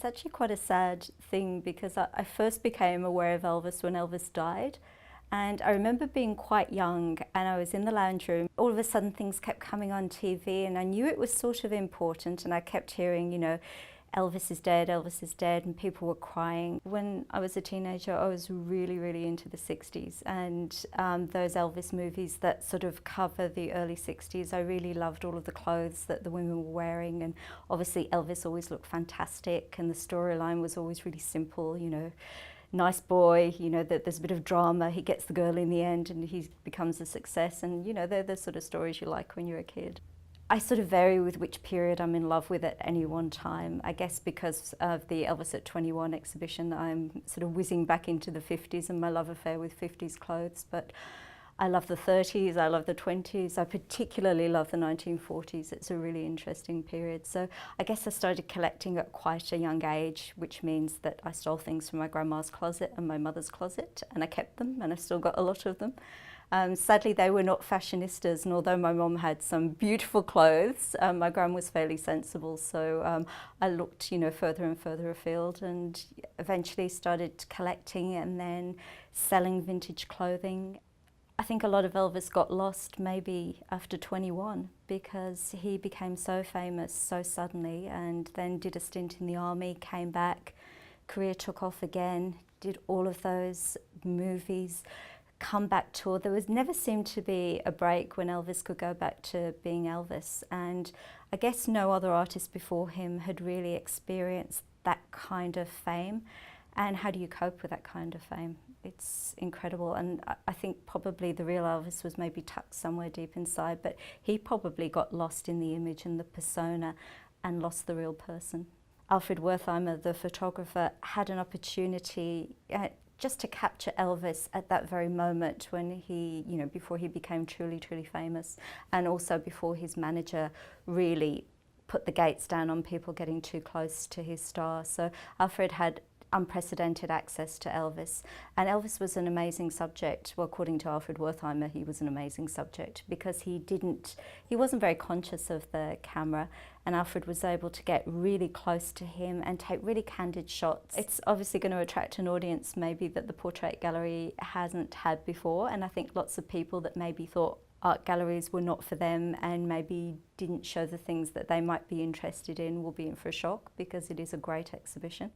It's actually quite a sad thing because I first became aware of Elvis when Elvis died. And I remember being quite young and I was in the lounge room. All of a sudden things kept coming on TV and I knew it was sort of important, and I kept hearing, Elvis is dead, and people were crying. When I was a teenager, I was really, really into the 60s and those Elvis movies that sort of cover the early 60s. I really loved all of the clothes that the women were wearing, and obviously Elvis always looked fantastic and the storyline was always really simple, nice boy, that there's a bit of drama, he gets the girl in the end and he becomes a success, and they're the sort of stories you like when you're a kid. I sort of vary with which period I'm in love with at any one time. I guess because of the Elvis at 21 exhibition, I'm sort of whizzing back into the 50s and my love affair with 50s clothes. But I love the 30s, I love the 20s, I particularly love the 1940s. It's a really interesting period. So I guess I started collecting at quite a young age, which means that I stole things from my grandma's closet and my mother's closet, and I kept them, and I've still got a lot of them. Sadly, they were not fashionistas, and although my mum had some beautiful clothes, my gran was fairly sensible, so I looked, further and further afield, and eventually started collecting and then selling vintage clothing. I think a lot of Elvis got lost maybe after 21 because he became so famous so suddenly, and then did a stint in the army, came back, career took off again, did all of those movies, comeback tour. There never seemed to be a break when Elvis could go back to being Elvis, and I guess no other artist before him had really experienced that kind of fame. And how do you cope with that kind of fame? It's incredible, and I think probably the real Elvis was maybe tucked somewhere deep inside, but he probably got lost in the image and the persona and lost the real person. Alfred Wertheimer, the photographer, had an opportunity just to capture Elvis at that very moment when he, before he became truly, truly famous, and also before his manager really put the gates down on people getting too close to his star. So Alfred had unprecedented access to Elvis, and Elvis was an amazing subject. Well, according to Alfred Wertheimer, he was an amazing subject because he wasn't very conscious of the camera, and Alfred was able to get really close to him and take really candid shots. It's obviously going to attract an audience maybe that the portrait gallery hasn't had before, and I think lots of people that maybe thought art galleries were not for them and maybe didn't show the things that they might be interested in will be in for a shock, because it is a great exhibition.